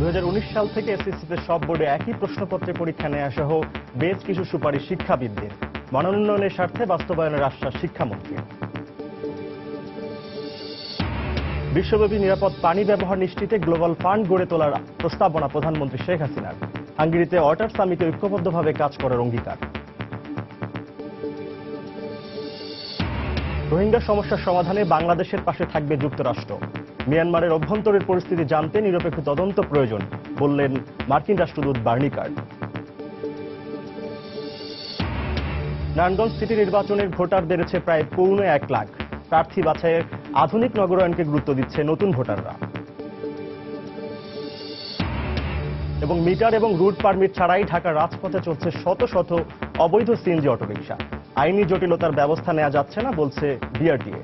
2019 সাল থেকে এসএসসিতে সব বোর্ডে একই প্রশ্নপত্রে পরীক্ষা নেওয়া সহ বেশ কিছু সুপারিশ শিক্ষাবিদদের মানোন্নয়নের স্বার্থে বাস্তবায়নের আশ্বাস শিক্ষামন্ত্রীর। বিশ্বব্যাপী নিরাপদ পানি ব্যবহার নিশ্চিতে গ্লোবাল ফান্ড গড়ে তোলার প্রস্তাবনা প্রধানমন্ত্রী শেখ হাসিনার। হাঙ্গেরিতে ওয়াটার সামিটে ঐক্যবদ্ধভাবে কাজ করার অঙ্গীকার। রোহিঙ্গা সমস্যার সমাধানে বাংলাদেশের পাশে থাকবে যুক্তরাষ্ট্র। মিয়ানমারের অভ্যন্তরের পরিস্থিতি জানতে নিরপেক্ষ তদন্ত প্রয়োজন বললেন মার্কিন রাষ্ট্রদূত বার্নি কার্ড। নারায়ণগঞ্জ সিটি নির্বাচনের ভোটার বেড়েছে প্রায় 1.25 লাখ। প্রার্থী বাছাইয়ের আধুনিক নগরায়নকে গুরুত্ব দিচ্ছে নতুন ভোটাররা। এবং মিটার এবং রুট পারমিট ছাড়াই ঢাকার রাজপথে চলছে শত শত অবৈধ সিএনজি অটোরিকশা। আইনি জটিলতার ব্যবস্থা নেওয়া যাচ্ছে না বলছে বিআরটিএ।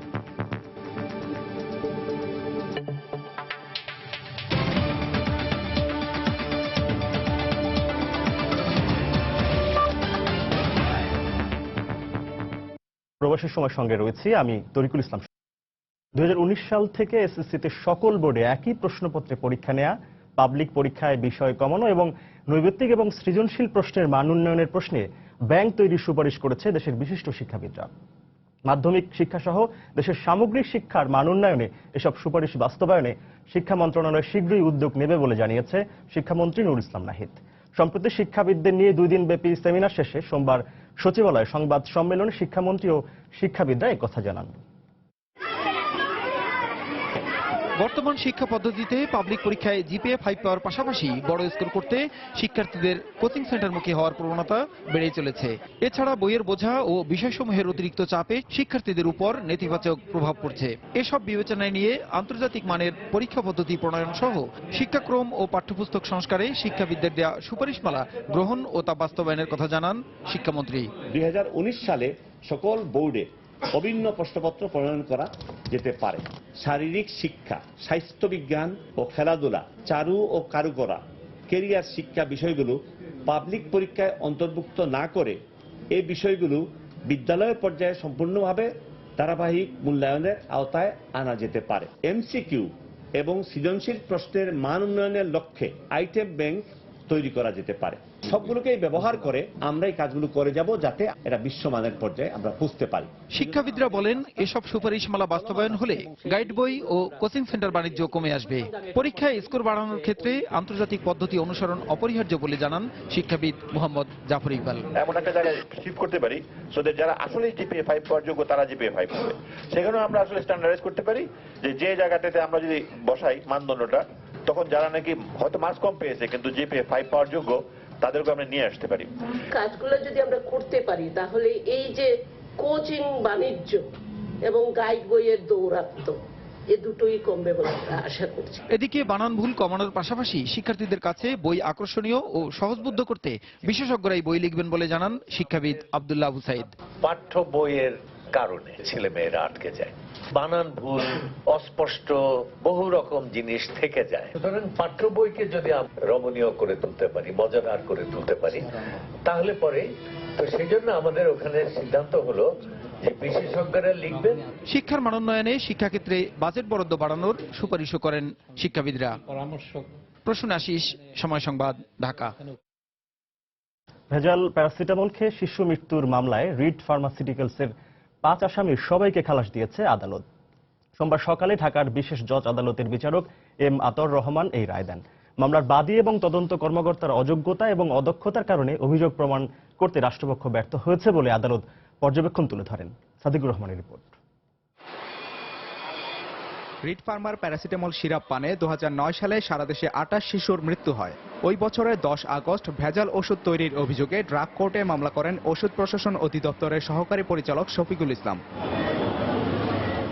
প্রবাসের সময় সঙ্গে রয়েছি আমি তরিকুল ইসলাম। 2019 সাল থেকে এসএসসিতে সকল বোর্ডে একই প্রশ্নপত্রে পরীক্ষা নেওয়া, পাবলিক পরীক্ষায় বিষয় কমানো এবং নৈবেত্তিক এবং সৃজনশীল প্রশ্নের মান উন্নয়নের প্রশ্নে ব্যাংক তৈরির সুপারিশ করেছে দেশের বিশিষ্ট শিক্ষাবিদরা। মাধ্যমিক শিক্ষা সহ দেশের সামগ্রিক শিক্ষার মান উন্নয়নে এসব সুপারিশ বাস্তবায়নে শিক্ষা মন্ত্রণালয় শীঘ্রই উদ্যোগ নেবে বলে জানিয়েছে শিক্ষামন্ত্রী নুরুল ইসলাম নাহিদ। সম্প্রতি শিক্ষাবিদদের নিয়ে 2 দিনব্যাপী সেমিনার শেষে সোমবার সচিবালয়ে সংবাদ সম্মেলনে শিক্ষামন্ত্রী ও শিক্ষাবিদরা একথা জানান। বর্তমান শিক্ষা পদ্ধতিতে পাবলিক পরীক্ষায় জিপিএ 5 পাওয়ার পাশাপাশি বড় স্কোর করতে শিক্ষার্থীদের কোচিং সেন্টারমুখী হওয়ার প্রবণতা বেড়ে চলেছে। এছাড়া বইয়ের বোঝা ও বিষয়সমূহের অতিরিক্ত চাপে শিক্ষার্থীদের উপর নেতিবাচক প্রভাব পড়ছে। এসব বিবেচনায় নিয়ে আন্তর্জাতিক মানের পরীক্ষা পদ্ধতি প্রণয়ন সহ শিক্ষাক্রম ও পাঠ্যপুস্তক সংস্কারে শিক্ষাবিদদের দেওয়া সুপারিশমালা গ্রহণ ও তা বাস্তবায়নের কথা জানান শিক্ষামন্ত্রী। 2019 সালে সকল বোর্ডে অভিন্ন প্রশ্নপত্র প্রণয়ন করা যেতে পারে। শারীরিক শিক্ষা, স্বাস্থ্য বিজ্ঞান ও খেলাধুলা, চারু ও কারুকলা, কেরিয়ার শিক্ষা বিষয়গুলো পাবলিক পরীক্ষায় অন্তর্ভুক্ত না করে এই বিষয়গুলো বিদ্যালয় পর্যায়ে সম্পূর্ণভাবে ধারাবাহিক মূল্যায়নের আওতায় আনা যেতে পারে। এমসিকিউ এবং সৃজনশীল প্রশ্নের মান উন্নয়নের লক্ষ্যে আইটেম ব্যাংক তৈরি করা যেতে পারে। সবগুলোকেই ব্যবহার করে আমরা এই কাজগুলো করে যাব যাতে এটা বিশ্বমানের পর্যায়ে আমরা বুঝতে পারি। শিক্ষাবিদরা বলেন, এসব সুপারিশমালা বাস্তবায়ন হলে গাইড বই ও কোচিং সেন্টার বাণিজ্য কমে আসবে। পরীক্ষায় স্কোর বাড়ানোর ক্ষেত্রে আন্তর্জাতিক পদ্ধতি অনুসরণ অপরিহার্য বলে জানান শিক্ষাবিদ মোহাম্মদ জাফর ইকবাল। এমন একটা জায়গায় শিফট করতে পারি যারা আসলে জিপিএ 5 পাওয়ার যোগ্য তারা জিপিএ 5 পাবে। সেখানেও আমরা আসলে স্ট্যান্ডার্ডাইজ করতে পারি যে জায়গাটাতে আমরা যদি বসাই মানদণ্ডটা, তখন যারা নাকি হয়তো মার্কস কম পেয়েছে কিন্তু জিপিএ 5 পাওয়ার যোগ্য তাদেরকে আমরা নিয়ে আসতে পারি। কাজগুলো যদি আমরা করতে পারি তাহলে এই যে কোচিং বাণিজ্য এবং গাইড বইয়ের দৌরাত্ম্য এ দুটোই কমবে বলে আমরা আশা করছি। এদিকে বানান ভুল কমানোর পাশাপাশি শিক্ষার্থীদের কাছে বই আকর্ষণীয় ও সহজবোধ্য করতে বিশেষজ্ঞরাই বই লিখবেন বলে জানান শিক্ষাবিদ আব্দুল্লাহ আবু সাইদ। পাঠ্য বইয়ের কারণে ছেলেমেয়েরা আটকে যায়, বানান ভুল, অস্পষ্ট বহু রকম জিনিস থেকে যায়। সুতরাং পাঠ্য বইকে যদি আমরা রমণীয় করে তুলতে পারি, মজাদার করে তুলতে পারি, তাহলে পরে তো সেই জন্য আমাদের ওখানে সিদ্ধান্ত হলো যে বিশেষজ্ঞরা লিখবেন। শিক্ষার মানোন্নয়নে শিক্ষাক্ষেত্রে বাজেট বরাদ্দ বাড়ানোর সুপারিশও করেন শিক্ষাবিদরা। প্রসূন আশিস, সময় সংবাদ, ঢাকা। ভেজাল প্যারাসিটামল খেয়ে শিশু মৃত্যুর মামলায় রিড ফার্মাসিউটিক্যালসের 5 আসামির সবাইকে খালাস দিয়েছে আদালত। সোমবার সকালে ঢাকার বিশেষ জজ আদালতের বিচারক এম আতর রহমান এই রায় দেন। মামলার বাদী এবং তদন্ত কর্মকর্তার অযোগ্যতা এবং অদক্ষতার কারণে অভিযোগ প্রমাণ করতে রাষ্ট্রপক্ষ ব্যর্থ হয়েছে বলে আদালত পর্যবেক্ষণ তুলে ধরেন। সাদিকুর রহমানের report. Read farmer paracetamol syrup পানে 2009 সালে সারা দেশে 28 শিশুর মৃত্যু হয়। ওই বছরের 10 আগস্ট ভেজাল ওষুধ তৈরির অভিযোগে ড্রাগ কোর্টে মামলা করেন ওষুধ প্রশাসন অধিদপ্তরের সহকারী পরিচালক শফিকুল ইসলাম।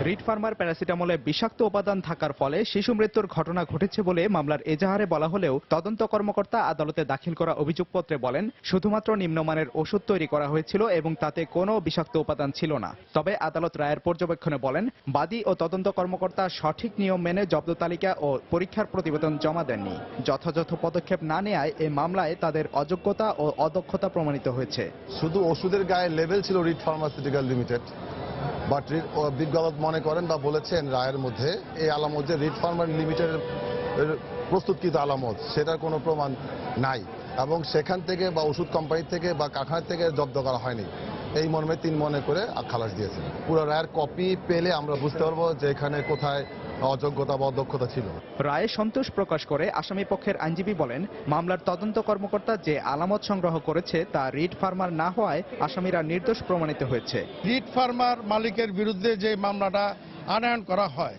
রিড ফার্মার প্যারাসিটামলে বিষাক্ত উপাদান থাকার ফলে শিশু মৃত্যুর ঘটনা ঘটেছে বলে মামলার এজাহারে বলা হলেও তদন্ত কর্মকর্তা আদালতে দাখিল করা অভিযোগপত্রে বলেন শুধুমাত্র নিম্নমানের ওষুধ তৈরি করা হয়েছিল এবং তাতে কোনো বিষাক্ত উপাদান ছিল না। তবে আদালত রায়ের পর্যবেক্ষণে বলেন বাদী ও তদন্ত কর্মকর্তা সঠিক নিয়ম মেনে জব্দ তালিকা ও পরীক্ষার প্রতিবেদন জমা দেননি। যথাযথ পদক্ষেপ না নেওয়ায় এই মামলায় তাদের অযোগ্যতা ও অদক্ষতা প্রমাণিত হয়েছে। শুধু ওষুধের গায়ে লেবেল ছিল রিড ফার্মাসিউটিক্যাল লিমিটেড, বাট বিজ্ঞ আদালত মনে করেন বা বলেছেন রায়ের মধ্যে এই আলামত যে রিড ফার্মার লিমিটেডের প্রস্তুতকৃত আলামত, সেটার কোনো প্রমাণ নাই এবং সেখান থেকে বা ওষুধ কোম্পানি থেকে বা কারখানা থেকে জব্দ করা হয়নি। এই মর্মে 3 মনে করে খালাস দিয়েছে। পুরো রায়ের কপি পেলে আমরা বুঝতে পারবো যে এখানে কোথায় অযোগ্যতা বা অদক্ষতা ছিল। রায়ে সন্তোষ প্রকাশ করে আসামি পক্ষের আইনজীবী বলেন, মামলার তদন্ত কর্মকর্তা যে আলামত সংগ্রহ করেছে তা রিট ফার্মার না হওয়ায় আসামিরা নির্দোষ প্রমাণিত হয়েছে। রিট ফার্মার মালিকের বিরুদ্ধে যে মামলাটা আনয়ন করা হয়,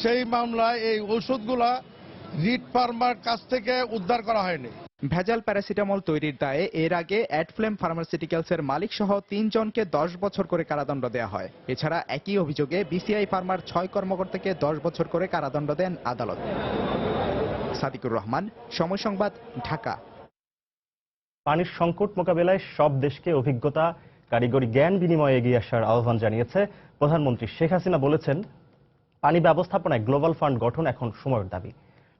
সেই মামলায় এই ঔষধগুলা রিট ফার্মার কাছ থেকে উদ্ধার করা হয়নি। ভেজাল প্যারাসিটামল তৈরির দায়ে এর আগে অ্যাডফ্লেম ফার্মাসিউটিক্যালসের মালিক সহ 3 জনকে 10 বছর করে কারাদণ্ড দেওয়া হয়। এছাড়া একই অভিযোগে বিসিআই ফার্মার 6 কর্মকর্তাকে 10 বছর করে কারাদণ্ড দেন আদালত। সাদিকুর রহমান, সময় সংবাদ, ঢাকা। পানির সংকট মোকাবেলায় সব দেশকে অভিজ্ঞতা, কারিগরি জ্ঞান বিনিময়ে এগিয়ে আসার আহ্বান জানিয়েছে প্রধানমন্ত্রী শেখ হাসিনা। বলেছেন, পানি ব্যবস্থাপনায় গ্লোবাল ফান্ড গঠন এখন সময়ের দাবি।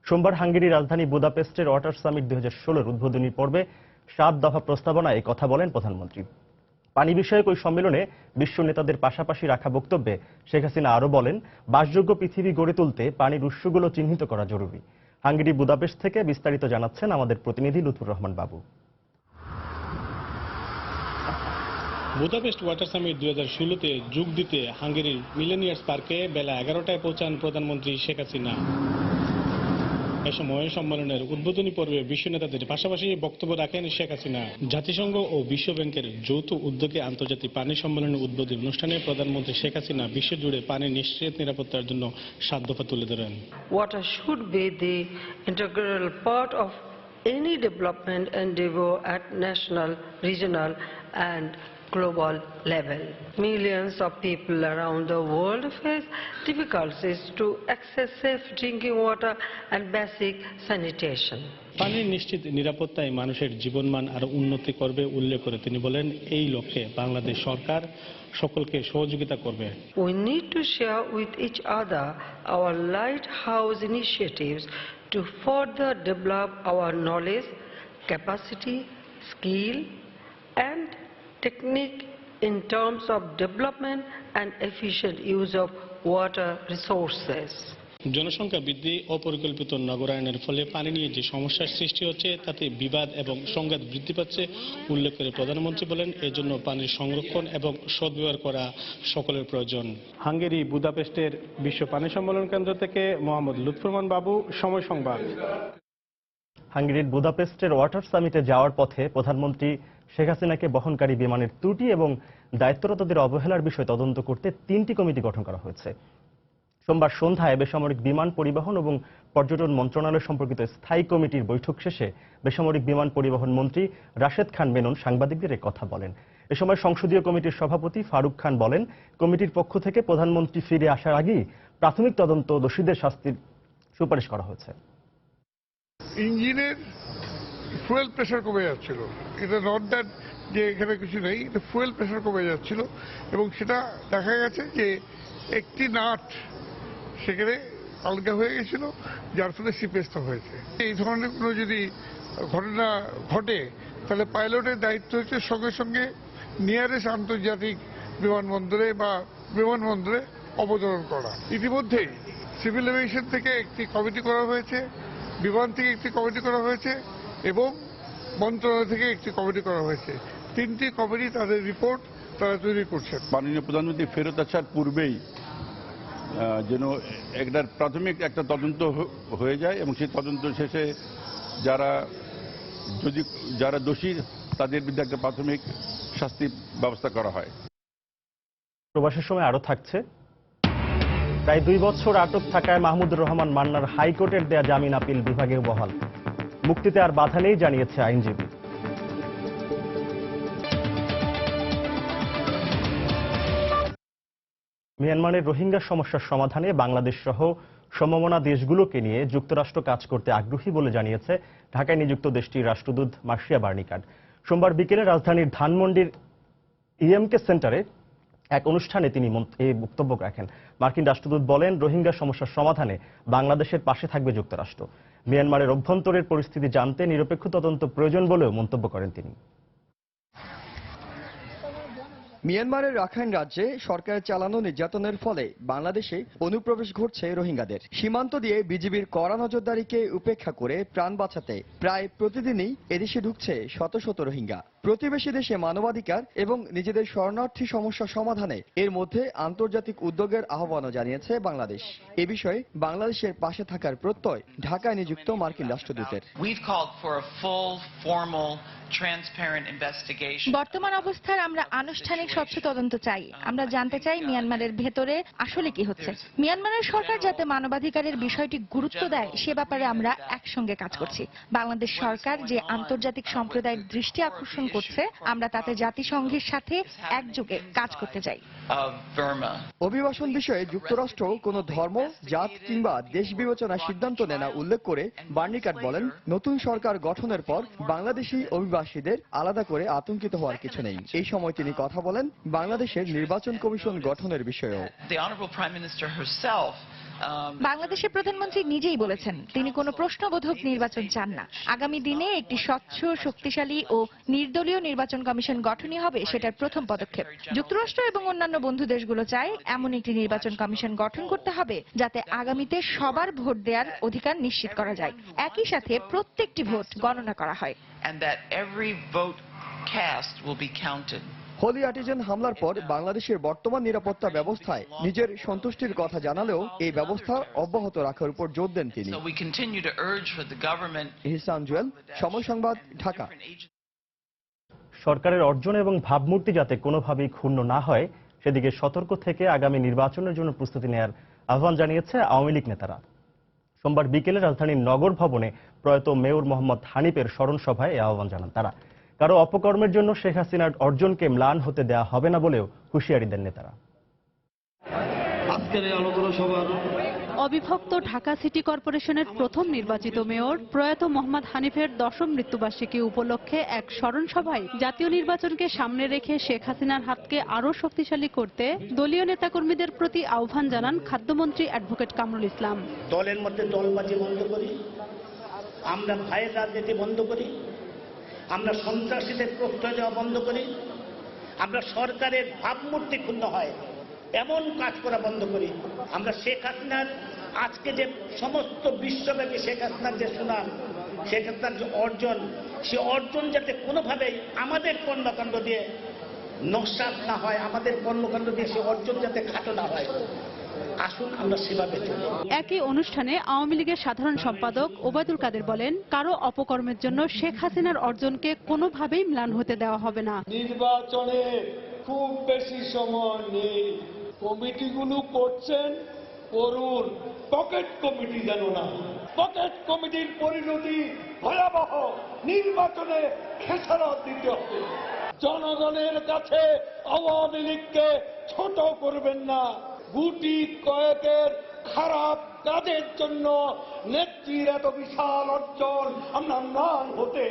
সোমবার হাঙ্গেরির রাজধানী বুদাপেস্টের ওয়াটার সামিট 2016 উদ্বোধনী পর্বে 7 দফা প্রস্তাবনায় এই কথা বলেন প্রধানমন্ত্রী। পানি বিষয়ক ওই সম্মেলনে বিশ্ব নেতাদের পাশাপাশি রাখা বক্তব্যে শেখ হাসিনা আরও বলেন, বাসযোগ্য পৃথিবী গড়ে তুলতে পানির উৎসগুলো চিহ্নিত করা জরুরি। হাঙ্গেরি বুদাপেস্ট থেকে বিস্তারিত জানাচ্ছেন আমাদের প্রতিনিধি লুৎফুর রহমান বাবু। বুদাপেস্ট ওয়াটার সামিট 2016-তে যোগ দিতে হাঙ্গেরির মিলেনিয়ার্স পার্কে বেলা 11টায় পৌঁছান প্রধানমন্ত্রী শেখ হাসিনা। এ সময় সম্মেলনের উদ্বোধনী পর্বে বিশ্ব নেতাদের পাশাপাশি বক্তব্য রাখেন শেখ হাসিনা। জাতিসংঘ ও বিশ্ব ব্যাংকের যৌথ উদ্যোগে আন্তর্জাতিক পানি সম্মেলনের উদ্বোধনী অনুষ্ঠানে প্রধানমন্ত্রী শেখ হাসিনা বিশ্বজুড়ে পানি নিশ্চিত নিরাপত্তার জন্য 7 দফা তুলে ধরেন। Water should be the integral part of any development endeavor at national, regional and global level. Millions of people around the world face difficulties to access safe drinking water and basic sanitation. পানির নিশ্চিত নিরাপত্তায় মানুষের জীবনমান আরো উন্নতি করবে উল্লেখ করে তিনি বলেন, এই লক্ষ্যে বাংলাদেশ সরকার সকলকে সহযোগিতা করবে। We need to share with each other our lighthouse initiatives to further develop our knowledge, capacity, skill and technique in terms of development and efficient use of water resources. জনসংখ্যা বৃদ্ধি, অপরিকল্পিত নগরায়নের ফলে পানি নিয়ে যে সমস্যার সৃষ্টি হচ্ছে তাতে বিবাদ এবং সংঘাত বৃদ্ধি পাচ্ছে উল্লেখ করে প্রধানমন্ত্রী বলেন, এজন্য পানির সংরক্ষণ এবং সদ্ব্যবহার করা সকলের প্রয়োজন। হাঙ্গেরি বুদাপেস্টের বিশ্ব পানি সম্মেলন কেন্দ্র থেকে মোহাম্মদ লুৎফুর রহমান বাবু, সময় সংবাদ। হাঙ্গেরির বুদাপেস্টের ওয়াটার সামিটে যাওয়ার পথে প্রধানমন্ত্রী শেখ হাসিনাকে বহনকারী বিমানের ত্রুটি এবং দায়িত্বরতদের অবহেলার বিষয়ে তদন্ত করতে 3টি কমিটি গঠন করা হয়েছে। সোমবার সন্ধ্যায় বেসামরিক বিমান পরিবহন এবং পর্যটন মন্ত্রণালয় সম্পর্কিত স্থায়ী কমিটির বৈঠক শেষে বেসামরিক বিমান পরিবহন মন্ত্রী রাশেদ খান মেনন সাংবাদিকদের এ কথা বলেন। এ সময় সংসদীয় কমিটির সভাপতি ফারুক খান বলেন, কমিটির পক্ষ থেকে প্রধানমন্ত্রী ফিরে আসার আগেই প্রাথমিক তদন্ত দোষীদের শাস্তির সুপারিশ করা হয়েছে। ইঞ্জিনের ফুয়েল প্রেশার কমে যাচ্ছিল, এটা নট দ্যাট যে এখানে কিছু নেই, এটা ফুয়েল প্রেশার কমে যাচ্ছিল এবং সেটা দেখা গেছে যে একটি নাট সেখানে আলগা হয়ে গেছিল, যার ফলে সিপেস্তা হয়েছে। এই ধরনের কোনো যদি ঘটনা ঘটে তাহলে পাইলটের দায়িত্ব হচ্ছে সঙ্গে সঙ্গে নিয়ারেস্ট আন্তর্জাতিক বিমানবন্দরে বা বিমানবন্দরে অবতরণ করা। ইতিমধ্যেই সিভিল এভিয়েশন থেকে একটি কমিটি করা হয়েছে, বিমান থেকে একটি কমিটি করা হয়েছে এবং মন্ত্রণালয় থেকে একটি কমিটি করা হয়েছে। 3টি কমিটি তাদের রিপোর্ট তারা তৈরি করছেন। মাননীয় প্রধানমন্ত্রী ফেরত আসার পূর্বেই যেন একটার প্রাথমিক একটা তদন্ত হয়ে যায় এবং সেই তদন্ত শেষে যারা দোষী তাদের বিরুদ্ধে একটা প্রাথমিক শাস্তির ব্যবস্থা করা হয়। প্রবাসের সময় আরো থাকছে, প্রায় 2 বছর আটক থাকায় মাহমুদুর রহমান মান্নার হাইকোর্টের দেয়া জামিন আপিল বিভাগে বহাল। মুক্তিতে আর বাধা নেই জানিয়েছে আইনজীবী। মিয়ানমারের রোহিঙ্গা সমস্যার সমাধানে বাংলাদেশ সহ সমমনা দেশগুলোকে নিয়ে যুক্তরাষ্ট্র কাজ করতে আগ্রহী বলে জানিয়েছে ঢাকায় নিযুক্ত দেশটির রাষ্ট্রদূত মার্শিয়া বার্নিকাট। সোমবার বিকেলে রাজধানীর ধানমন্ডির ইএমকে সেন্টারে এক অনুষ্ঠানে তিনি এই বক্তব্য রাখেন। মার্কিন রাষ্ট্রদূত বলেন, রোহিঙ্গা সমস্যার সমাধানে বাংলাদেশের পাশে থাকবে যুক্তরাষ্ট্র। মিয়ানমারের অভ্যন্তরের পরিস্থিতি জানতে নিরপেক্ষ তদন্ত প্রয়োজন বলেও মন্তব্য করেন তিনি। মিয়ানমারের রাখাইন রাজ্যে সরকার চালানো নির্যাতনের ফলে বাংলাদেশে অনুপ্রবেশ ঘটছে রোহিঙ্গাদের। সীমান্ত দিয়ে বিজিবির কড়া নজরদারিকে উপেক্ষা করে প্রাণ বাঁচাতে প্রায় প্রতিদিনই এদেশে ঢুকছে শত শত রোহিঙ্গা। প্রতিবেশী দেশে মানবাধিকার এবং নিজেদের শরণার্থী সমস্যা সমাধানে এর মধ্যে আন্তর্জাতিক উদ্যোগের আহ্বানও জানিয়েছে বাংলাদেশ। এ বিষয়ে বাংলাদেশের পাশে থাকার প্রত্যয় ঢাকায় নিযুক্ত মার্কিন রাষ্ট্রদূতের। বর্তমান অবস্থার আমরা আনুষ্ঠানিক স্বচ্ছ তদন্ত চাই। আমরা জানতে চাই মিয়ানমারের ভেতরে আসলে কি হচ্ছে। মিয়ানমারের সরকার যাতে মানবাধিকারের বিষয়টি গুরুত্ব দেয় সে ব্যাপারে আমরা একসঙ্গে কাজ করছি। বাংলাদেশ সরকার যে আন্তর্জাতিক সম্প্রদায়ের দৃষ্টি আকর্ষণ করছে আমরা তাতে জাতিসংঘের সাথে একযোগে কাজ করতে চাই। অভিবাসন বিষয়ে যুক্তরাষ্ট্র কোনো ধর্ম, জাত কিংবা দেশ বিবেচনার সিদ্ধান্ত নেয় না উল্লেখ করে বার্নিকাট বলেন, নতুন সরকার গঠনের পর বাংলাদেশি অভিবাসীদের আলাদা করে আতঙ্কিত হওয়ার কিছু নেই। এই সময় তিনি কথা বলেন বাংলাদেশের নির্বাচন কমিশন গঠনের বিষয়েও। বাংলাদেশের প্রধানমন্ত্রী নিজেই বলেছেন তিনি কোনো প্রশ্নবোধক নির্বাচন চান না। আগামী দিনে একটি স্বচ্ছ, শক্তিশালী ও নির্দলীয় নির্বাচন কমিশন গঠনই হবে সেটার প্রথম পদক্ষেপ। যুক্তরাষ্ট্র এবং অন্যান্য বন্ধু দেশগুলো চায় এমন একটি নির্বাচন কমিশন গঠন করতে হবে যাতে আগামীতে সবার ভোট দেওয়ার অধিকার নিশ্চিত করা যায়। একই সাথে প্রত্যেকটি ভোট গণনা করা হয়। হোলি আর্টিজান হামলার পর বাংলাদেশের বর্তমান নিরাপত্তা ব্যবস্থায় নিজের সন্তুষ্টির কথা জানালেও এই ব্যবস্থা অব্যাহত রাখার উপর জোর দেন তিনি। ইহসান জুয়েল, সময় সংবাদ, ঢাকা। সরকারের অর্জন এবং ভাবমূর্তি যাতে কোনোভাবেই ক্ষুণ্ণ না হয় সেদিকে সতর্ক থেকে আগামী নির্বাচনের জন্য প্রস্তুতি নেওয়ার আহ্বান জানিয়েছে আওয়ামী লীগ নেতারা। সোমবার বিকেলে রাজধানীর নগর ভবনে প্রয়াত মেয়র মোহাম্মদ হানিফের স্মরণ সভায় এই আহ্বান জানান তারা। কারো অপকর্মের জন্য শেখ হাসিনার অর্জনকে ম্লান হতে দেওয়া হবে না বলেও হুঁশিয়ারি দেন নেতারা। অবিভক্ত ঢাকা সিটি কর্পোরেশনের প্রথম নির্বাচিত মেয়র প্রয়াত মোহাম্মদ হানিফের 10ম মৃত্যুবার্ষিকী উপলক্ষে এক স্মরণ সভায় জাতীয় নির্বাচনকে সামনে রেখে শেখ হাসিনার হাতকে আরও শক্তিশালী করতে দলীয় নেতাকর্মীদের প্রতি আহ্বান জানান খাদ্যমন্ত্রী অ্যাডভোকেট কামরুল ইসলাম। দলের মধ্যে দলবাজি বন্ধ করি, আমরা ভাইয়ের রাজনীতি বন্ধ করি, আমরা সন্ত্রাসীদের প্রশ্রয় দেওয়া বন্ধ করি, আমরা সরকারের ভাবমূর্তি ক্ষুণ্ণ হয় এমন কাজ করা বন্ধ করি। আমরা শেখ হাসিনার আজকে যে সমস্ত বিশ্বব্যাপী শেখ হাসিনার যে সুনাম, শেখ হাসিনার যে অর্জন, সে অর্জন যাতে কোনোভাবেই আমাদের কর্মকাণ্ড দিয়ে নস্যাৎ না হয়, আমাদের কর্মকাণ্ড দিয়ে সে অর্জন যাতে খাটো না হয়, আসুন আমরা সেভাবে চলি। একই অনুষ্ঠানে আওয়ামী লীগের সাধারণ সম্পাদক ওবায়দুল কাদের বলেন, কারো অপকর্মের জন্য শেখ হাসিনার অর্জনকে কোনোভাবেই ম্লান হতে দেওয়া হবে না। নির্বাচনে খুব বেশি সময় নেই, কমিটিগুলো করছেন, করুন, পকেট কমিটি যেন না। পকেট কমিটির পরিণতি ভয়াবহ, নির্বাচনে খেসারত দিতে হবে। জনগণের কাছে আওয়ামী লীগকে ছোট করবেন না। গুটি কয়েকের খারাপ কাজের জন্য নেত্রীর এত বিশাল অর্জন আমরা ম্লান হতে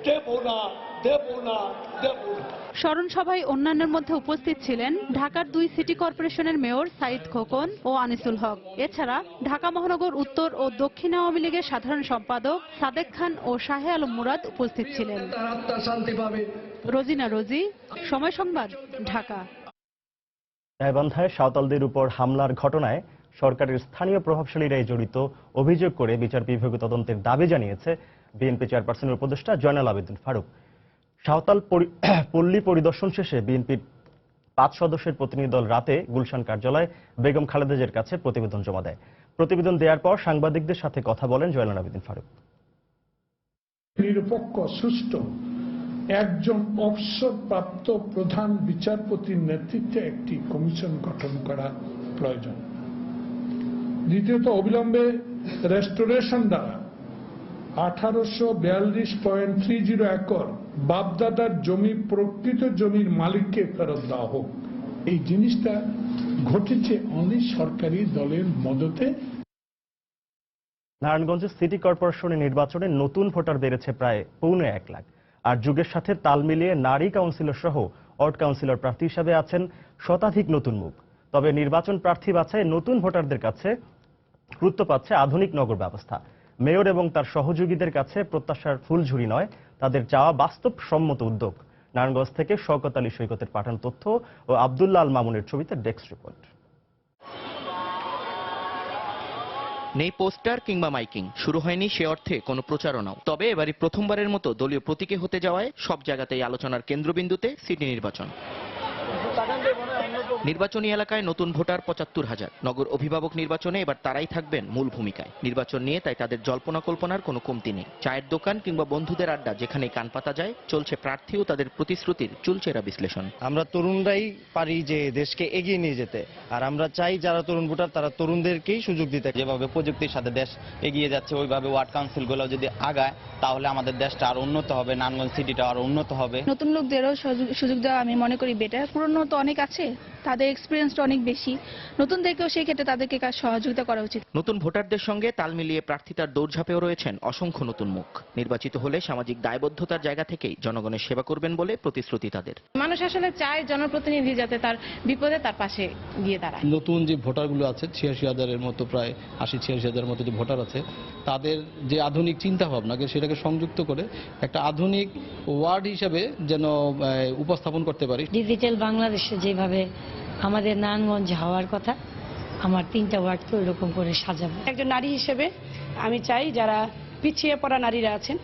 দেব না, দেব না, দেব না। স্মরণ সভায় অন্যান্যের মধ্যে উপস্থিত ছিলেন ঢাকার 2 সিটি কর্পোরেশনের মেয়র সাইদ খোকন ও আনিসুল হক। এছাড়া ঢাকা মহানগর উত্তর ও দক্ষিণ আওয়ামী লীগের সাধারণ সম্পাদক সাদেক খান ও শাহে আলম মুরাদ উপস্থিত ছিলেন। রোজিনা রোজি, সময় সংবাদ, ঢাকা। গাইবান্ধায় সাঁওতালদের উপর হামলার ঘটনায় সরকারের স্থানীয় প্রভাবশালীরাই জড়িত অভিযোগ করে বিচার বিভাগীয় তদন্তের দাবি জানিয়েছে বিএনপি চেয়ারপারসনের উপদেষ্টা জয়নাল আবেদিন ফারুক। সাঁওতাল পল্লী পরিদর্শন শেষে বিএনপির 5 সদস্যের প্রতিনিধি দল রাতে গুলশান কার্যালয়ে বেগম খালেদা জিয়ার কাছে প্রতিবেদন জমা দেয়। প্রতিবেদন দেওয়ার পর সাংবাদিকদের সাথে কথা বলেন জয়নাল আবেদিন ফারুক। নিরপেক্ষ, সুষ্ঠু একজন অবসরপ্রাপ্ত প্রধান বিচারপতির নেতৃত্বে একটি কমিশন গঠন করা প্রয়োজন। দ্বিতীয়ত, অবিলম্বে রেস্টোরেশন দ্বারা 1842.30 একর বাপদাদার জমি প্রকৃত জমির মালিককে ফেরত দেওয়া হোক। এই জিনিসটা ঘটেছে অনলি সরকারি দলের মদতে। নারায়ণগঞ্জের সিটি কর্পোরেশনের নির্বাচনে নতুন ভোটার বেড়েছে প্রায় 1.25 লাখ। আর যুগের সাথে তাল মিলিয়ে নারী কাউন্সিলর সহ ওয়ার্ড কাউন্সিলর প্রার্থী হিসাবে আছেন শতাধিক নতুন মুখ। তবে নির্বাচন প্রার্থী বাছাই নতুন ভোটারদের কাছে গুরুত্ব পাচ্ছে আধুনিক নগর ব্যবস্থা। মেয়র এবং তার সহযোগীদের কাছে প্রত্যাশার ফুলঝুরি নয়, তাদের চাওয়া বাস্তবসম্মত উদ্যোগ। নারায়ণগঞ্জ থেকে শওকত আলী সৈকতের পাঠানো তথ্য ও আব্দুল্লাহ আল মামুনের ছবিতে ডেস্ক রিপোর্ট। নেই পোস্টার কিংবা মাইকিং, শুরু হয়নি সে অর্থে কোনো প্রচারণাও। তবে এবারই প্রথমবারের মতো দলীয় প্রতীকে হতে যাওয়ায় সব জায়গাতেই আলোচনার কেন্দ্রবিন্দুতে সিটি নির্বাচন। নির্বাচনী এলাকায় নতুন ভোটার ৭৫,০০০। নগর অভিভাবক নির্বাচনে এবার তারাই থাকবেন মূল ভূমিকায়। নির্বাচন নিয়ে তাই তাদের জল্পনা কল্পনার কোনো কমতি নেই। চায়ের দোকান কিংবা বন্ধুদের আড্ডা যেখানেই কান পাতা যায়, চলছে প্রার্থী ও তাদের প্রতিশ্রুতির চুলচেরা বিশ্লেষণ। আমরা তরুণরাই পারি যে দেশকে এগিয়ে নিয়ে যেতে, আর আমরা চাই যারা তরুণ ভোটার তারা তরুণদেরকেই সুযোগ দিতে। যেভাবে প্রযুক্তির সাথে দেশ এগিয়ে যাচ্ছে ওইভাবে ওয়ার্ড কাউন্সিলগুলো যদি আগায় তাহলে আমাদের দেশটা আরো উন্নত হবে, নারায়ণগঞ্জ সিটিটা আরো উন্নত হবে। নতুন লোকদেরও সুযোগ দেওয়া আমি মনে করি বেটার। পুরনো তো অনেক আছে, তাদের এক্সপিরিয়েন্সটা অনেক বেশি, নতুনদেরকেও সেই ক্ষেত্রে তাদেরকে সহযোগিতা করা উচিত। নতুন ভোটারদের সঙ্গে তাল মিলিয়ে প্রার্থিতার দৌড়ঝাঁপেও রয়েছেন অসংখ্য নতুন মুখ। নির্বাচিত হলে সামাজিক দায়বদ্ধতার জায়গা থেকেই জনগণের সেবা করবেন বলে প্রতিশ্রুতি তাদের। মানুষ আসলে চায় জনপ্রতিনিধি যাতে তার বিপদে তার পাশে গিয়ে দাঁড়ায়। নতুন যে ভোটারগুলো আছে ৮৬,০০০-এর মতো, প্রায় ৮০-৮৬,০০০-এর মতো যে ভোটার আছে, তাদের যে আধুনিক চিন্তা ভাবনাকে সেটাকে সংযুক্ত করে একটা আধুনিক ওয়ার্ড হিসেবে যেন উপস্থাপন করতে পারি। ডিজিটাল বাংলাদেশে যেভাবে আমাদের নারায়ণগঞ্জ হওয়ার কথা, আমার ৩টা ওয়ার্ডকে ওইরকম করে সাজাবো। একজন নারী হিসেবে আমি চাই যারা পিছিয়ে পড়া নারীরা আছেন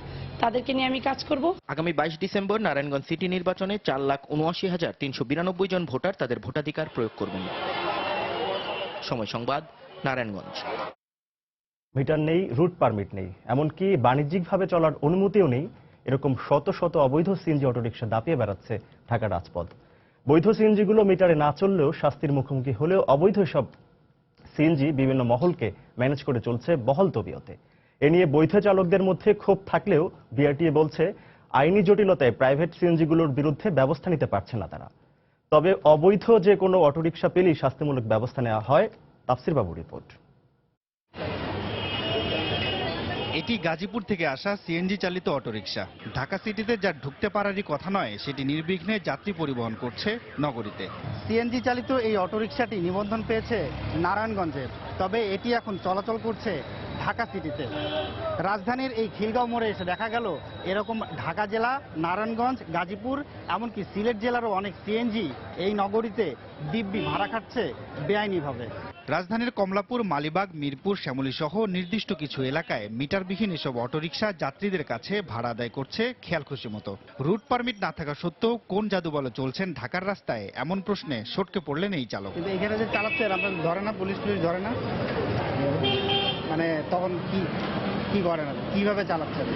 তাদেরকে নিয়ে আমি কাজ করব। আগামী ২২ ডিসেম্বর নারায়ণগঞ্জ সিটি নির্বাচনে ৪,৭৯,৩৯২ জন ভোটার তাদের ভোটাধিকার প্রয়োগ করবেন। সময় সংবাদ, নারায়ণগঞ্জ। মিটার নেই, রুট পারমিট নেই, এমনকি বাণিজ্যিকভাবে চলার অনুমতিও নেই, এরকম শত শত অবৈধ সিএনজি অটোরিকশা দাপিয়ে বেড়াচ্ছে ঢাকার রাজপথ। বৈধ সিএনজিগুলো মিটারে না চললেও শাস্তির মুখোমুখি হলেও অবৈধ সব সিএনজি বিভিন্ন মহলকে ম্যানেজ করে চলছে বহল তবিয়তে। এ নিয়ে বৈধ চালকদের মধ্যে ক্ষোভ থাকলেও বিআরটিএ বলছে আইনি জটিলতায় প্রাইভেট সিএনজিগুলোর বিরুদ্ধে ব্যবস্থা নিতে পারছে না তারা। তবে অবৈধ যে কোনো অটোরিকশা পেলেই শাস্তিমূলক ব্যবস্থা নেওয়া হয়। তাফসির বাবু রিপোর্ট। এটি গাজীপুর থেকে আসা সিএনজি চালিত অটোরিকশা। ঢাকা সিটিতে যা ঢুকতে পারারই কথা নয়, সেটি নির্বিঘ্নে যাত্রী পরিবহন করছে নগরীতে। সিএনজি চালিত এই অটোরিকশাটি নিবন্ধন পেয়েছে নারায়ণগঞ্জের, তবে এটি এখন চলাচল করছে ঢাকা সিটিতে। রাজধানীর এই খিলগাঁও মোড়ে এসে দেখা গেল এরকম ঢাকা জেলা, নারায়ণগঞ্জ, গাজীপুর, এমনকি সিলেট জেলারও অনেক সিএনজি এই নগরীতে দিব্যি ভাড়া খাচ্ছে বেআইনিভাবে। রাজধানীর কমলাপুর, মালিবাগ, মিরপুর, শ্যামলী সহ নির্দিষ্ট কিছু এলাকায় মিটারবিহীন এসব অটোরিকশা যাত্রীদের কাছে ভাড়া আদায় করছে খেয়াল খুশি মতো। রুট পারমিট না থাকা সত্ত্বেও কোন জাদু বলে চলছেন ঢাকার রাস্তায়, এমন প্রশ্নে সটকে পড়লেন এই চালক। কিন্তু এখানে যে চালাচ্ছেন আপনার ধরে না, পুলিশ ধরে না, মানে তখন কি করে না, কিভাবে চালাচ্ছেন?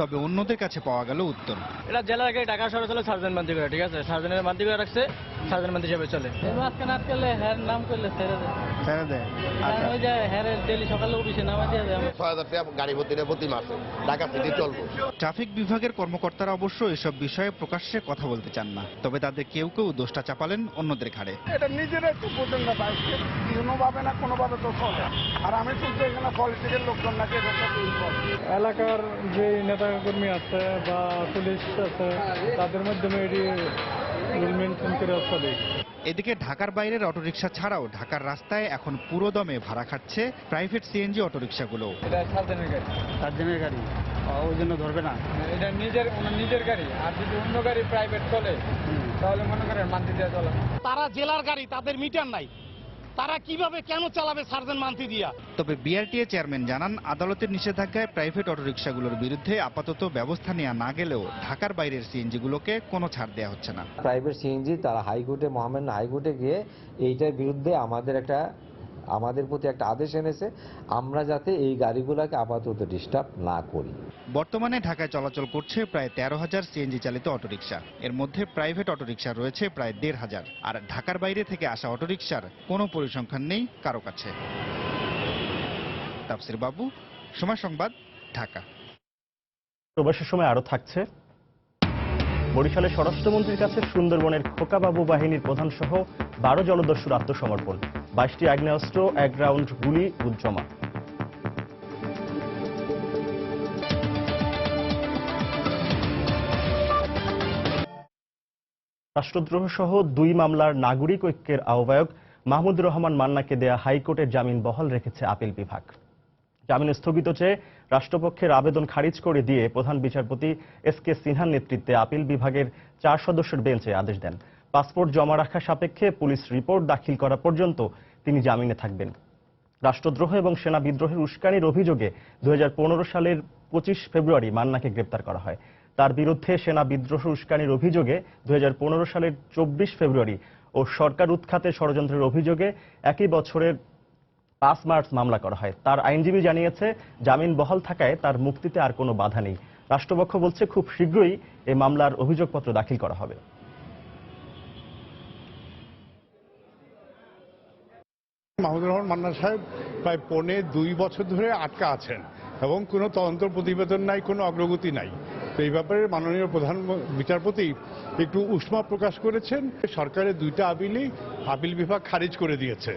তবে অন্যদের কাছে পাওয়া গেল উত্তর। এটা জেলার গাড়ি, ঢাকা শহরে চলে সার্জেন্ট মান্তি করে, ঠিক আছে, সার্জেন্টের মান্তি করে রাখছে, সার্জেন্ট মান্তি হিসেবে চলে। মাঝখানে আটকালে হ্যার নাম করলে ছেড়ে দেয়। ওই যে হ্যারের ডেলি সকালে অফিসে নামা দিয়ে দেয়। ৬,০০০ টাকা গাড়ি প্রতি মাসে ঢাকা সিটি চলবে। ট্রাফিক বিভাগের কর্মকর্তারা অবশ্য এসব বিষয়ে প্রকাশ্যে কথা বলতে চান না। তবে তাদের কেউ কেউ দোষটা চাপালেন অন্যদের ঘাড়ে। এটা নিজেরা একটু বোঝেন না, বাইকে কোনোভাবে না কোনোভাবে তো চলে। আর আমি শুনছি এখানে পলিটিক্যাল লোকজন নাকি এলাকার যে নেতা কর্মী আছে বা পুলিশ আছে তাদের মাধ্যমে এটি রুল মেনটেন করে চলে। এদিকে ঢাকার বাইরের অটোরিকশা ছাড়াও ঢাকার রাস্তায় এখন পুরোদমে ভাড়া খাচ্ছে প্রাইভেট সিএনজি অটোরিকশাগুলো। এটা সার্জেনের গাড়ি, ওই জন্য ধরবে না। এটা নিজের গাড়ি, আর যদি অন্য গাড়ি প্রাইভেট চলে তাহলে মনে করেন মান্তি দেওয়া চলে। তারা জেলার গাড়ি, তাদের মিটার নাই, তারা কিভাবে কেন চালাবে সার্জেন্ট মান্তি দিয়া? তবে বিআরটিএ চেয়ারম্যান জানান, আদালতের নিষেধাজ্ঞায় প্রাইভেট অটোরিকশাগুলোর বিরুদ্ধে আপাতত ব্যবস্থা নেওয়া না গেলেও ঢাকার বাইরের সিএনজিগুলোকে কোনো ছাড় দেওয়া হচ্ছে না। প্রাইভেট সিএনজি তারা হাইকোর্টে, মহামান্য হাইকোর্টে গিয়ে এইটার বিরুদ্ধে আমাদের প্রতি একটা আদেশ এনেছে, আমরা যাতে এই গাড়িগুলোকে আপাতত ডিস্টার্ব না করি। বর্তমানে ঢাকায় চলাচল করছে প্রায় ১৩,০০০ সিএনজি চালিত অটোরিকশা। এর মধ্যে প্রাইভেট অটোরিকশা রয়েছে প্রায় ১৫০০। আর ঢাকার বাইরে থেকে আসা অটোরিকশার কোনো পরিসংখ্যান নেই কারো কাছে। তাফসির বাবু, সময় সংবাদ, ঢাকা। প্রবাসের সময় আরো থাকছে। বরিশালের স্বরাষ্ট্রমন্ত্রীর কাছে সুন্দরবনের খোকাবাবু বাহিনীর প্রধান সহ ১২ জলদস্যুর আত্মসমর্পণ। ২২টি আগ্নেয়াস্ত্র, ১ রাউন্ড গুলি জমা। রাষ্ট্রদ্রোহ সহ ২ মামলার নাগরিক ঐক্যের আহ্বায়ক মাহমুদুর রহমান মান্নাকে দেয়া হাইকোর্টের জামিন বহাল রেখেছে আপিল বিভাগ। জামিন স্থগিত চেয়ে রাষ্ট্রপক্ষের আবেদন খারিজ করে দিয়ে প্রধান বিচারপতি এস.কে. সিনহার নেতৃত্বে আপিল বিভাগের 4 সদস্যের বেঞ্চে আদেশ দেন। পাসপোর্ট জমা রাখা সাপেক্ষে পুলিশ রিপোর্ট দাখিল করা পর্যন্ত তিনি জামিনে থাকবেন। রাষ্ট্রদ্রোহ এবং সেনা বিদ্রোহের উস্কানির অভিযোগে 2015 সালের 25 ফেব্রুয়ারি মান্নাকে গ্রেপ্তার করা হয়। তার বিরুদ্ধে সেনা বিদ্রোহ উস্কানির অভিযোগে 2015 সালের 24 ফেব্রুয়ারি ও সরকার উৎখাতের ষড়যন্ত্রের অভিযোগে একই বছরের 5 মার্চ মামলা করা হয়। তার আইনজীবী জানিয়েছে, জামিন বহাল থাকায় তার মুক্তিতে আর কোনো বাধা নেই। রাষ্ট্রপক্ষ বলছে, খুব শীঘ্রই এই মামলার অভিযোগপত্র দাখিল করা হবে। মাহমুদুর রহমান মান্না সাহেব প্রায় 2.25 বছর ধরে আটকা আছেন এবং কোনো তদন্ত প্রতিবেদন নাই, কোনো অগ্রগতি নাই। তো এই ব্যাপারে মাননীয় প্রধান বিচারপতি একটু উষ্মা প্রকাশ করেছেন। সরকারের 2টা আপিলই আপিল বিভাগ খারিজ করে দিয়েছে।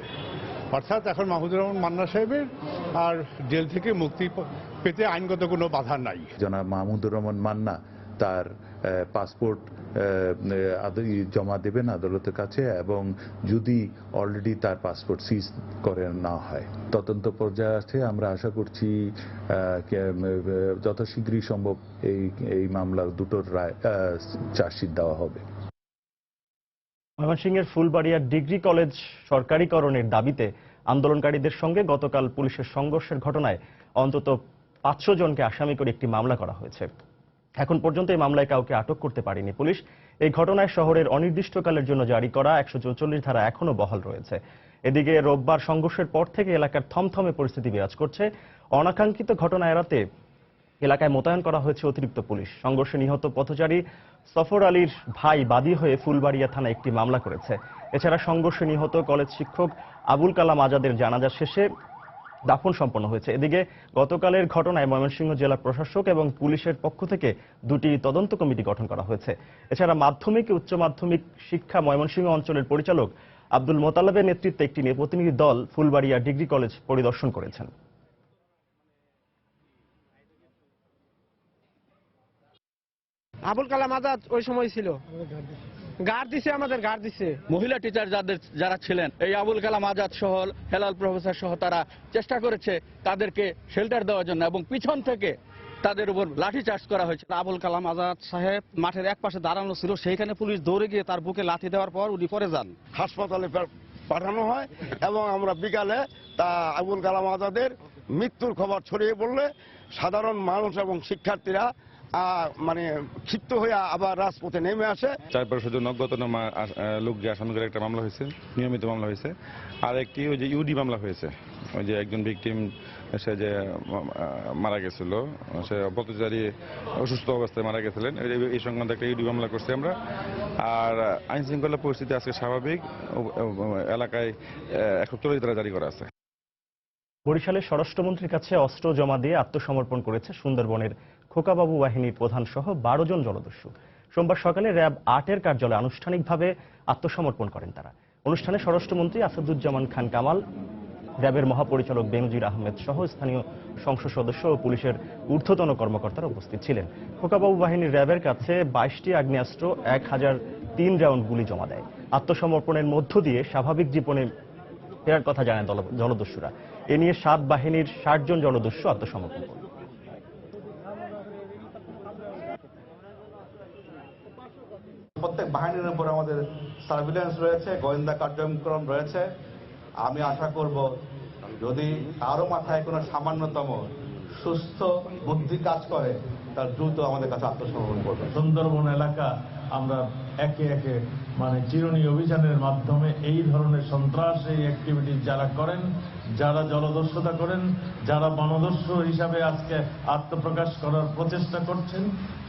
অর্থাৎ এখন মাহমুদুর রহমান মান্না সাহেবের আর জেল থেকে মুক্তি পেতে আইনগত কোনো বাধা নাই। জনাব মাহমুদুর রহমান মান্না তার পাসপোর্ট জমা দেবেন আদালতের কাছে, এবং যদি অলরেডি তার পাসপোর্ট সিজ করে না হয়, তদন্ত পর্যায়ে আছে। আমরা আশা করছি যত শীঘ্রই সম্ভব এই মামলার দুটোর রায় চার্জশিট দেওয়া হবে। ময়মনসিংহের ফুলবাড়িয়ার ডিগ্রি কলেজ সরকারিকরণের দাবিতে আন্দোলনকারীদের সঙ্গে গতকাল পুলিশের সংঘর্ষের ঘটনায় অন্তত 500 জনকে আসামি করে একটি মামলা করা হয়েছে। এখন পর্যন্ত এই মামলায় কাউকে আটক করতে পারেনি পুলিশ। এই ঘটনায় শহরের অনির্দিষ্টকালের জন্য জারি করা 144 ধারা এখনো বহাল রয়েছে। এদিকে রোববার সংঘর্ষের পর থেকে এলাকার থমথমে পরিস্থিতি বিরাজ করছে। অনাকাঙ্ক্ষিত ঘটনা এড়াতে এলাকায় মোতায়েন করা হয়েছে অতিরিক্ত পুলিশ। সংঘর্ষে নিহত পথচারী সফর আলীর ভাই বাদী হয়ে ফুলবাড়িয়া থানায় একটি মামলা করেছে। এছাড়া সংঘর্ষে নিহত কলেজ শিক্ষক আবুল কালাম আজাদের জানাজা শেষে দাফন সম্পন্ন হয়েছে। এদিকে গতকালের ঘটনায় ময়মনসিংহ জেলা প্রশাসক এবং পুলিশের পক্ষ থেকে 2টি তদন্ত কমিটি গঠন করা হয়েছে। এছাড়া মাধ্যমিক ও উচ্চ মাধ্যমিক শিক্ষা ময়মনসিংহ অঞ্চলের পরিচালক আব্দুল মোতালেবের নেতৃত্বে একটি প্রতিনিধি দল ফুলবাড়িয়া ডিগ্রি কলেজ পরিদর্শন করেছেন। আবুল কালাম আজাদ ওই সময় ছিল, গার্ড দিছে, আমাদের গার্ড দিছে। মহিলা টিচার যারা ছিলেন, এই আবুল কালাম আজাদ সহ হেলাল প্রফেসর সহ তারা চেষ্টা করেছে তাদেরকে শেল্টার দেওয়ার জন্য, এবং পিছন থেকে তাদের উপর লাঠি চার্জ করা হয়েছে। আবুল কালাম আজাদ সাহেব মাঠের এক পাশে দাঁড়ানো ছিল, সেইখানে পুলিশ দৌড়ে গিয়ে তার বুকে লাঠি দেওয়ার পর উনি পড়ে যান। হাসপাতালে পাঠানো হয় এবং আমরা বিকালে তা আবুল কালাম আজাদের মৃত্যুর খবর ছড়িয়ে পড়লে সাধারণ মানুষ এবং শিক্ষার্থীরা মানে ক্ষিপ্ত হয়ে আবার রাজপথে নেমে আসে। 4-5 জন অজ্ঞাতনামা লোককে আসামি করে একটা মামলা হয়েছে, নিয়মিত মামলা হয়েছে। আর একটি ওই যে ইউডি মামলা হয়েছে, ওই যে একজন ভিকটিম সে যে মারা গেছিল, সে পথচারী অসুস্থ অবস্থায় মারা গেছিলেন, এই সংক্রান্ত একটা ইউডি মামলা করছি আমরা। আর আইন শৃঙ্খলা পরিস্থিতি আজকে স্বাভাবিক, এলাকায় 144 ধারা জারি করা আছে। বরিশালের স্বরাষ্ট্রমন্ত্রীর কাছে অস্ত্র জমা দিয়ে আত্মসমর্পণ করেছে সুন্দরবনের খোকাবাবু বাহিনীর প্রধান সহ 12 জন জলদস্যু। সোমবার সকালে র্যাব 8-এর কার্যালয়ে আনুষ্ঠানিকভাবে আত্মসমর্পণ করেন তারা। অনুষ্ঠানে স্বরাষ্ট্রমন্ত্রী আসাদুজ্জামান খান কামাল, র্যাবের মহাপরিচালক বেনজির আহমেদ সহ স্থানীয় সংসদ সদস্য ও পুলিশের ঊর্ধ্বতন কর্মকর্তারা উপস্থিত ছিলেন। খোকাবাবু বাহিনীর র্যাবের কাছে 22টি আগ্নেয়াস্ত্র, 1003 রাউন্ড গুলি জমা দেয়। আত্মসমর্পণের মধ্য দিয়ে স্বাভাবিক জীবনে ফেরার কথা জানায় জলদস্যুরা। এ নিয়ে 7 বাহিনীর 60 জন জলদস্যু আত্মসমর্পণ করে। প্রত্যেক বাহিনীর উপর আমাদের সার্ভিলেন্স রয়েছে, গোয়েন্দা কার্যক্রম রয়েছে। আমি আশা করব যদি কারো মাথায় কোনো সামান্যতম সুস্থ বুদ্ধি কাজ করে, তার দ্রুত আমাদের কাছে আত্মসমর্পণ করবে। সুন্দরবন এলাকা আমরা একে একে চিরুনি অভিযানের মাধ্যমে এই ধরনের সন্ত্রাসী অ্যাক্টিভিটি যারা করেন, যারা জলদস্যুতা করেন, যারা বনদস্যু হিসাবে আজকে আত্মপ্রকাশ করার প্রচেষ্টা করছেন,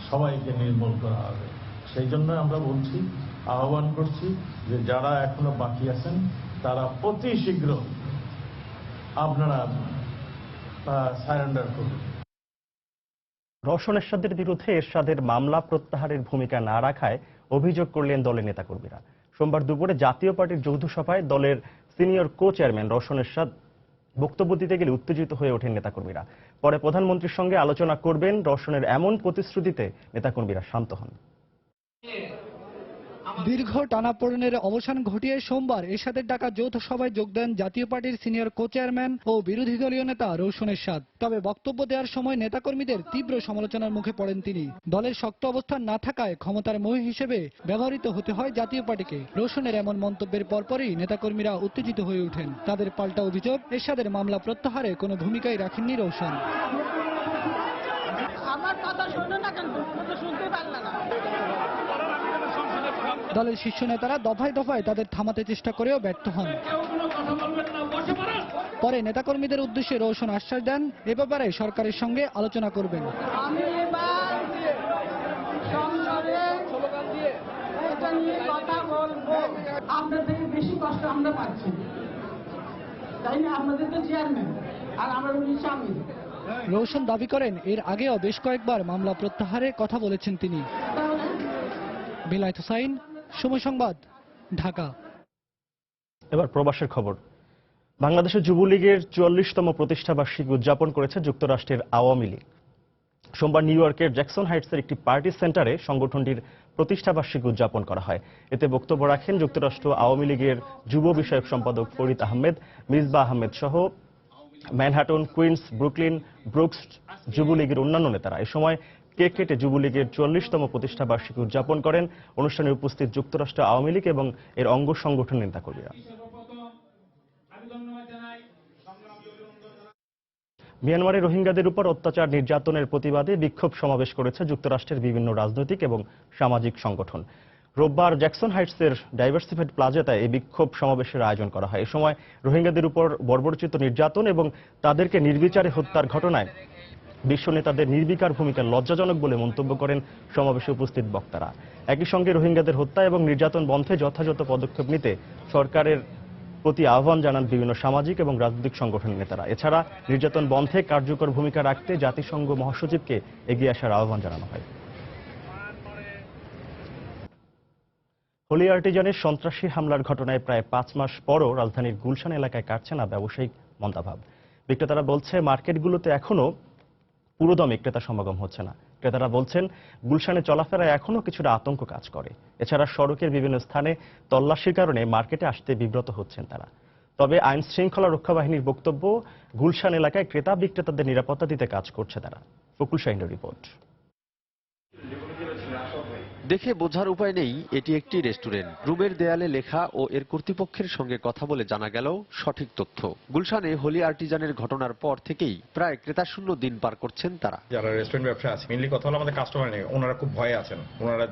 সবাইকে নির্মূল করা হবে। সেই জন্য আমরা বলছি, আহ্বান করছি যে যারা এখনো বাকি আছেন তারা অতি শীঘ্র আপনারা সারেন্ডার করুন। রওশন এরশাদের বিরুদ্ধে এরশাদের মামলা প্রত্যাহারের ভূমিকা না রাখায় অভিযোগ করলেন দলের নেতাকর্মীরা। সোমবার দুপুরে জাতীয় পার্টির যৌথ সভায় দলের senior co chairman Rowshan Ershad বক্তব্য দিতে গেলে উত্তেজিত হয়ে ওঠেন নেতাকর্মীরা। পরে প্রধানমন্ত্রীর সঙ্গে আলোচনা করবেন রওশনের এমন প্রতিশ্রুতিতে নেতাকর্মীরা শান্ত হন। দীর্ঘ টানাপোড়েনের অবসান ঘটিয়ে সোমবার এরশাদের ডাকা যৌথ সভায় যোগ দেন জাতীয় পার্টির সিনিয়র কো চেয়ারম্যান ও বিরোধী দলীয় নেতা রওশন এরশাদ। তবে বক্তব্য দেওয়ার সময় নেতাকর্মীদের তীব্র সমালোচনার মুখে পড়েন তিনি। দলের শক্ত অবস্থান না থাকায় ক্ষমতার মোহ হিসেবে ব্যবহৃত হতে হয় জাতীয় পার্টিকে। রওশনের এমন মন্তব্যের পরপরই নেতাকর্মীরা উত্তেজিত হয়ে ওঠেন। তাদের পাল্টা অভিযোগ, এরশাদের মামলা প্রত্যাহারে কোনো ভূমিকাই রাখেননি রওশন। আমার কথা শুনো না কেন, শুনতে পারলা না। দলের শীর্ষ নেতারা দফায় দফায় তাদের থামাতে চেষ্টা করেও ব্যর্থ হন। পরে নেতাকর্মীদের উদ্দেশ্যে রওশন আশ্বাস দেন এ ব্যাপারে সরকারের সঙ্গে আলোচনা করবেন। আমি এবার সংসদে এটা নিয়ে কথা বলবো। আপনার থেকে বেশি কষ্ট আমরা পাচ্ছি, তাই না? আপনাদের তো চেয়ারম্যান আর আমরা উনি স্বামী। রওশন দাবি করেন এর আগেও বেশ কয়েকবার মামলা প্রত্যাহারের কথা বলেছেন তিনি। বিলায়েত হোসাইন, সময় সংবাদ, ঢাকা। এবার প্রবাসের খবর। বাংলাদেশের যুবলীগের 44তম প্রতিষ্ঠাবার্ষিকী উদযাপন করেছে যুক্তরাষ্ট্রের আওয়ামী লীগ। সোমবার নিউ ইয়র্কের জ্যাকসন হাইটসের একটি পার্টি সেন্টারে সংগঠনটির প্রতিষ্ঠাবার্ষিকী উদযাপন করা হয়। এতে বক্তব্য রাখেন যুক্তরাষ্ট্র আওয়ামী লীগের যুব বিষয়ক সম্পাদক ফরিদ আহমেদ, মিসবাহ আহমেদ সহ ম্যানহাটন, কুইন্স, ব্রুকলিন, ব্রুকস যুবলীগের অন্যান্য নেতারা। এ সময় কেক কেটে যুবলীগের 44তম প্রতিষ্ঠাবার্ষিকী উদযাপন করেন। অনুষ্ঠানে উপস্থিত যুক্তরাষ্ট্র আওয়ামী লীগ এবং এর অঙ্গ সংগঠনের নেতাকর্মীরা। মিয়ানমারে রোহিঙ্গাদের উপর অত্যাচার নির্যাতনের প্রতিবাদে বিক্ষোভ সমাবেশ করেছে যুক্তরাষ্ট্রের বিভিন্ন রাজনৈতিক এবং সামাজিক সংগঠন। রোববার জ্যাকসন হাইটসের ডাইভার্সিফাইড প্লাজাতে এই বিক্ষোভ সমাবেশের আয়োজন করা হয়। এ সময় রোহিঙ্গাদের উপর বর্বরোচিত নির্যাতন এবং তাদেরকে নির্বিচারে হত্যার ঘটনায় বিশ্ব নেতাদের নির্বিকার ভূমিকা লজ্জাজনক বলে মন্তব্য করেন সমাবেশে উপস্থিত বক্তারা। একই সঙ্গে রোহিঙ্গাদের হত্যা এবং নির্যাতন বন্ধে যথাযথ পদক্ষেপ নিতে সরকারের প্রতি আহ্বান জানান বিভিন্ন সামাজিক এবং রাজনৈতিক সংগঠনের নেতারা। এছাড়া নির্যাতন বন্ধে কার্যকর ভূমিকা রাখতে জাতিসংঘ মহাসচিবকে এগিয়ে আসার আহ্বান জানানো হয়। হোলি আর্টিজানের সন্ত্রাসী হামলার ঘটনায় প্রায় 5 মাস পরও রাজধানীর গুলশান এলাকায় কাটছে না ব্যবসায়িক মন্দাভাব। বিক্রেতারা বলছে মার্কেটগুলোতে এখনো পুরোদমে ক্রেতা সমাগম হচ্ছে না। ক্রেতারা বলছেন গুলশানে চলাফেরায় এখনো কিছুটা আতঙ্ক কাজ করে। এছাড়া সড়কের বিভিন্ন স্থানে তল্লাশির কারণে মার্কেটে আসতে বিব্রত হচ্ছেন তারা। তবে আইন শৃঙ্খলা রক্ষা বাহিনীর বক্তব্য, গুলশান এলাকায় ক্রেতা বিক্রেতাদের নিরাপত্তা দিতে কাজ করছে তারা। ফকুল শাহিনের রিপোর্ট। দেখে বোঝার উপায় নেই এটি একটি রেস্টুরেন্ট। রুমের দেয়ালে লেখা ও এর কর্তৃপক্ষের সঙ্গে কথা বলে জানা গেল সঠিক তথ্য। গুলশানে হোলি আর্টিজানের ঘটনার পর থেকেই প্রায় ক্রেতাশূন্য দিন পার করছেন তারা। যারা রেস্টুরেন্ট ব্যবসা আছে, মেইনলি কথা হলো আমাদের কাস্টমার নেই, ওনারা খুব ভয়ে আছেন, ওনারা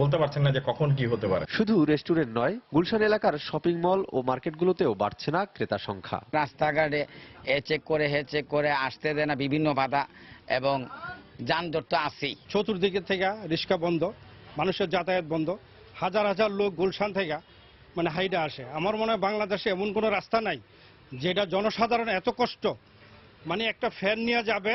বলতে পারছেন না যে কখন কি হতে পারে। শুধু রেস্টুরেন্ট নয়, গুলশান এলাকার শপিং মল ও মার্কেটগুলোতেও বাড়ছে না ক্রেতা সংখ্যা। রাস্তাঘাটে এ চেক করে হে চেক করে আসতে দেয় না, বিভিন্ন বাধা এবং যানজট তো আছেই। চতুর্দিকে থেকে রিক্সা বন্ধ, মানুষের যাতায়াত বন্ধ, হাজার হাজার লোক গুলশান থেকে হাইডা আসে। আমার মনে হয় বাংলাদেশে এমন কোনো রাস্তা নাই যেটা জনসাধারণ এত কষ্ট একটা ফ্যান নিয়ে যাবে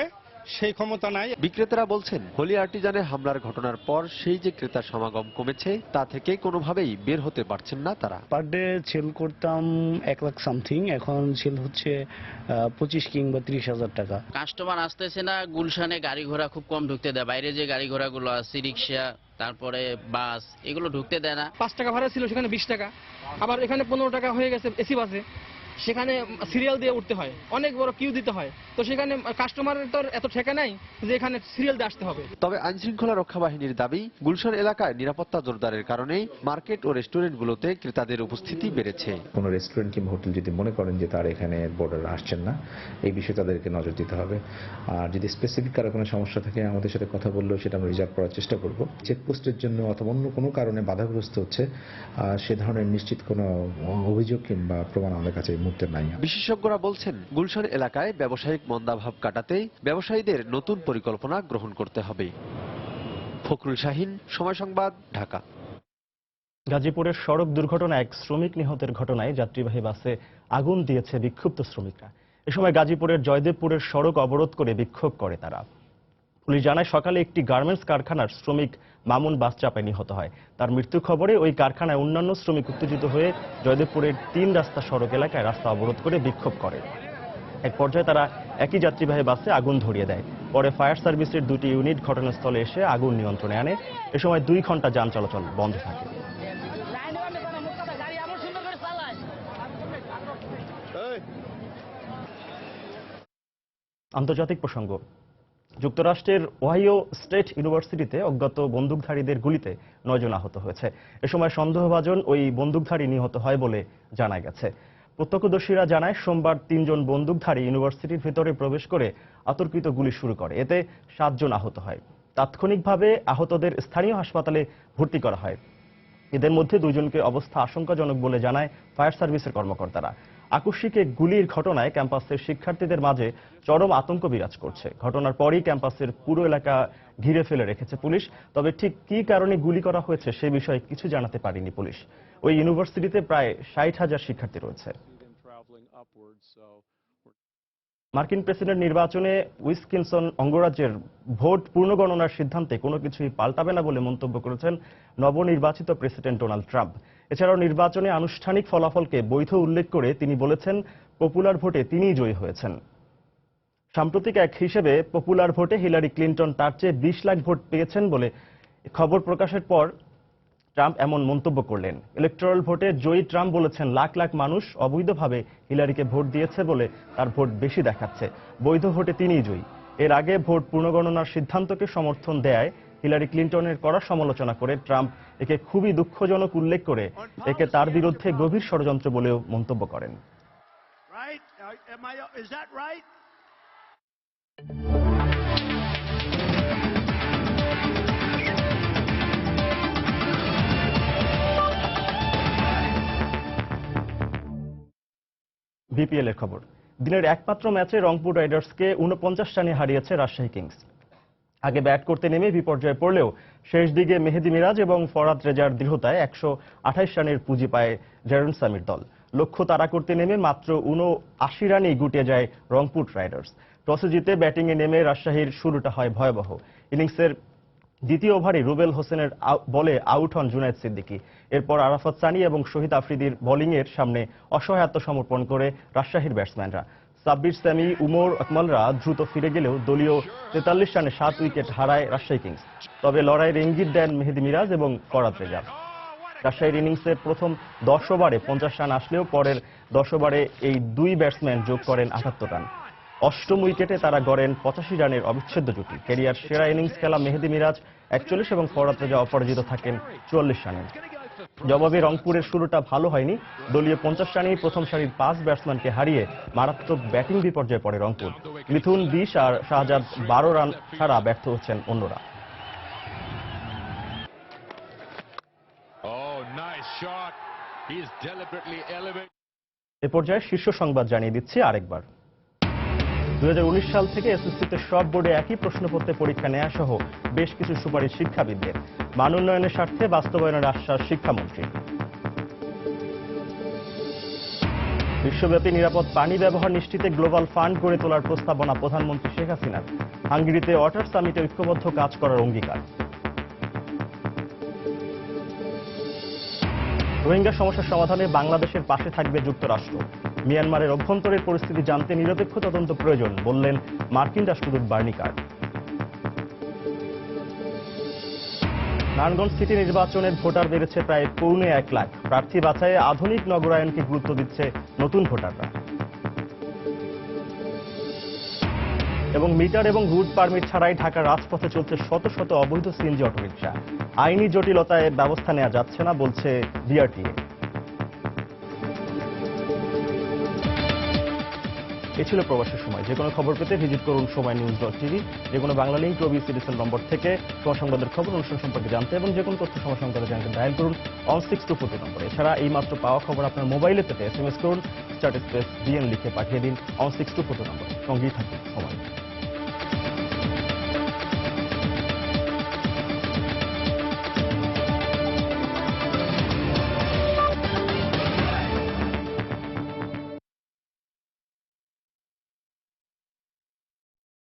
সেই ক্ষমতা নাই। বিক্রেতারা বলছেন হোলি আর্টিজানে হামলার ঘটনার পর সেই যে ক্রেতার সমাগম কমেছে তা থেকে কোনোভাবেই বের হতে পারছেন না তারা। পার ডে সেল করতাম 1 লাখ সামথিং, এখন সেল হচ্ছে 25 কিংবা 30,000 টাকা। কাস্টমার আসতেছে না, গুলশানে গাড়ি ঘোড়া খুব কম ঢুকতে দেয়। বাইরে যে গাড়ি ঘোড়াগুলো আছে, রিক্সা, তারপরে বাস, এগুলো ঢুকতে দেয় না। 5 টাকা ভাড়া ছিল, সেখানে 20 টাকা, আবার এখানে 15 টাকা হয়ে গেছে এসি বাসে। সেখানে সিরিয়াল দিয়ে উঠতে হয়, অনেক বড় কিউ দিতে হয়, তো সেখানে কাস্টমারের তো এত ঠেকা নাই যে এখানে সিরিয়াল দিয়ে আসতে হবে। তবে আইন শৃঙ্খলা রক্ষা বাহিনীর দাবি, গুলশান এলাকায় নিরাপত্তা জোরদারের কারণেই মার্কেট ও রেস্টুরেন্টগুলোতে ক্রেতাদের উপস্থিতি বেড়েছে। কোনো রেস্টুরেন্ট কিংবা হোটেল যদি মনে করেন যে তারা এখানে বর্ডার আসছেন না, এই বিষয়ে তাদেরকে নজর দিতে হবে। আর যদি স্পেসিফিক কারো কোনো সমস্যা থাকে আমাদের সাথে কথা বললেও সেটা আমরা রিজার্ভ করার চেষ্টা করব। চেকপোস্টের জন্য অথবা অন্য কোনো কারণে বাধাগ্রস্ত হচ্ছে সে ধরনের নিশ্চিত কোনো অভিযোগ কিংবা প্রমাণ আমাদের কাছে এই মুহূর্তে নাই। বিশেষজ্ঞরা বলছেন গুলশান এলাকায় ব্যবসায়িক মন্দাভাব কাটাতে ব্যবসায়ীদের নতুন পরিকল্পনা গ্রহণ করতে হবে। ফখরুল শাহিন, সময় সংবাদ, ঢাকা। গাজীপুরের সড়ক দুর্ঘটনায় এক শ্রমিক নিহতের ঘটনায় যাত্রীবাহী বাসে আগুন দিয়েছে বিক্ষুব্ধ শ্রমিকরা। এ সময় গাজীপুরের জয়দেবপুরের সড়ক অবরোধ করে বিক্ষোভ করে তারা। পুলিশ জানায় সকালে একটি গার্মেন্টস কারখানার শ্রমিক মামুন বাস চাপায় নিহত হয়। তার মৃত্যুর খবরে ওই কারখানায় অন্যান্য শ্রমিক উত্তেজিত হয়ে জয়দেবপুরের 3 রাস্তা সড়ক এলাকায় রাস্তা অবরোধ করে বিক্ষোভ করে। এক পর্যায়ে তারা একই যাত্রীবাহী বাসে আগুন ধরিয়ে দেয়। পরে ফায়ার সার্ভিসের 2টি ইউনিট ঘটনাস্থলে এসে আগুন নিয়ন্ত্রণে আনে। এ সময় 2 ঘন্টা যান চলাচল বন্ধ থাকে। আন্তর্জাতিক প্রসঙ্গ। যুক্তরাষ্ট্রের ওহাইও স্টেট ইউনিভার্সিটিতে অজ্ঞাত বন্দুকধারীদের গুলিতে 9 জন আহত হয়েছে। এ সময় সন্দেহভাজন ওই বন্দুকধারী নিহত হয় বলে জানা গেছে। প্রত্যক্ষদর্শীরা জানায় সোমবার 3 জন বন্দুকধারী ইউনিভার্সিটির ভেতরে প্রবেশ করে অতর্কিত গুলি শুরু করে। এতে 7 জন আহত হয়। তাৎক্ষণিকভাবে আহতদের স্থানীয় হাসপাতালে ভর্তি করা হয়। এদের মধ্যে 2 জনকে অবস্থা আশঙ্কাজনক বলে জানায় ফায়ার সার্ভিসের কর্মকর্তারা। আকস্মিক এক গুলির ঘটনায় ক্যাম্পাসের শিক্ষার্থীদের মাঝে চরম আতঙ্ক বিরাজ করছে। ঘটনার পরই ক্যাম্পাসের পুরো এলাকা ঘিরে ফেলে রেখেছে পুলিশ। তবে ঠিক কী কারণে গুলি করা হয়েছে সে বিষয়ে কিছু জানাতে পারেনি পুলিশ। ওই ইউনিভার্সিটিতে প্রায় 60,000 শিক্ষার্থী রয়েছে। মার্কিন প্রেসিডেন্ট নির্বাচনে উইসকনসিন অঙ্গরাজ্যের ভোট পুনর্গণনার সিদ্ধান্তে কোনো কিছুই পাল্টাবে না বলে মন্তব্য করেছেন নবনির্বাচিত প্রেসিডেন্ট ডোনাল্ড ট্রাম্প। এছাড়াও নির্বাচনে আনুষ্ঠানিক ফলাফলকে বৈধ উল্লেখ করে তিনি বলেছেন পপুলার ভোটে তিনিই জয়ী হয়েছেন। সাম্প্রতিক এক হিসেবে পপুলার ভোটে হিলারি ক্লিন্টন তার চেয়ে 20 লাখ ভোট পেয়েছেন বলে খবর প্রকাশের পর ট্রাম্প এমন মন্তব্য করলেন। ইলেকটোরাল ভোটে জয়ী ট্রাম্প বলেছেন লাখ লাখ মানুষ অবৈধভাবে হিলারিকে ভোট দিয়েছে বলে তার ভোট বেশি দেখাচ্ছে। বৈধ ভোটে তিনিই জয়ী। এর আগে ভোট পুনর্গণনার সিদ্ধান্তকে সমর্থন দেয় হিলারি ক্লিন্টনের কড়া সমালোচনা করে ট্রাম্প একে খুবই দুঃখজনক উল্লেখ করে একে তার বিরুদ্ধে গভীর ষড়যন্ত্র বলেও মন্তব্য করেন। বিপিএল এর খবর। দিনের একমাত্র ম্যাচে রংপুর রাইডার্সকে 49 রানে হারিয়েছে রাজশাহী কিংস। আগে ব্যাট করতে নেমে বিপর্যয়ে পড়লেও শেষ দিকে মেহেদী মিরাজ এবং ফরাদ রেজার দৃঢ়তায় 128 রানের পুঁজি পায় জেরন সামির দল। লক্ষ্য তাড়া করতে নেমে মাত্র 79 রানেই গুটিয়ে যায় রংপুর রাইডার্স। টসে জিতে ব্যাটিংয়ে নেমে রাজশাহীর শুরুটা হয় ভয়াবহ। ইনিংসের দ্বিতীয় ওভারে রুবেল হোসেনের বলে আউট হন জুনায়েদ সিদ্দিকী। এরপর আরাফাত সানি এবং শহীদ আফ্রিদির বোলিংয়ের সামনে অসহায় আত্মসমর্পণ করে রাজশাহীর ব্যাটসম্যানরা। সাব্বির সামি, উমর আকমলরা দ্রুত ফিরে গেলেও দলীয় 43 রানে 7 উইকেট হারায় রাজশাহী কিংস। তবে লড়াইয়ের ইঙ্গিত দেন মেহেদী মিরাজ এবং ফরাদ রেজা। রাজশাহীর ইনিংসের প্রথম 10 ওভারে 50 রান আসলেও পরের 10 ওভারে এই 2 ব্যাটসম্যান যোগ করেন 78 রান। অষ্টম উইকেটে তারা গড়েন 85 রানের অবিচ্ছেদ্য জুটি। ক্যারিয়ার সেরা ইনিংস খেলা মেহেদী মিরাজ 41 এবং ফরাদ রেজা অপরাজিত থাকেন 44 রানে। জবাবে রংপুরের শুরুটা ভালো হয়নি। দলীয় 50 রানেই প্রথম সারির 5 ব্যাটসম্যানকে হারিয়ে মারাত্মক ব্যাটিং বিপর্যয়ে পড়ে রংপুর। মিথুন 20 আর শাহজাদ 12 রান ছাড়া ব্যর্থ হচ্ছেন অন্যরা। এ পর্যায়ে শীর্ষ সংবাদ জানিয়ে দিচ্ছি আরেকবার। 2019 সাল থেকে এসএসসিতে সব বোর্ডে একই প্রশ্নপত্রে পরীক্ষা নেওয়া সহ বেশ কিছু সুপারিশ শিক্ষাবিদদের। মান উন্নয়নের স্বার্থে বাস্তবায়নের আশ্বাস শিক্ষামন্ত্রী। বিশ্বব্যাপী নিরাপদ পানি ব্যবহার নিশ্চিতে গ্লোবাল ফান্ড গড়ে তোলার প্রস্তাবনা প্রধানমন্ত্রী শেখ হাসিনার। হাঙ্গেরিতে ওয়াটার সামিটে ঐক্যবদ্ধ কাজ করার অঙ্গীকার। রোহিঙ্গা সমস্যার সমাধানে বাংলাদেশের পাশে থাকবে যুক্তরাষ্ট্র। মিয়ানমারের অভ্যন্তরের পরিস্থিতি জানতে নিরপেক্ষ তদন্ত প্রয়োজন বললেন মার্কিন রাষ্ট্রদূত বার্নি কার। নারায়ণগঞ্জ সিটি নির্বাচনের ভোটার বেড়েছে প্রায় 1.25 লাখ। প্রার্থী বাছাইয়ে আধুনিক নগরায়নকে গুরুত্ব দিচ্ছে নতুন ভোটাররা। এবং মিটার এবং রুট পারমিট ছাড়াই ঢাকার রাজপথে চলছে শত শত অবৈধ সিএনজি অটোরিকশা। আইনি জটিলতায় ব্যবস্থা নেওয়া যাচ্ছে না বলছে বিআরটিএ। এ ছিল প্রবাসের সময়। যে কোনো খবর পেতে ভিজিট করুন সময়নিউজ.tv। যে কোনো বাংলা লিঙ্ক রবি সিটিসেল নম্বর থেকে সময় সংবাদের খবর অনুষ্ঠান সম্পর্কে জানতে এবং যে কোনো তথ্য সময় সংবাদে জানতে ডায়াল করুন 16240 নম্বরে। এছাড়া এই মাত্র পাওয়া খবর আপনার মোবাইলে পেতে SMS করুন *BN লিখে পাঠিয়ে দিন 16240 নম্বরে। সঙ্গেই থাকুন সময়।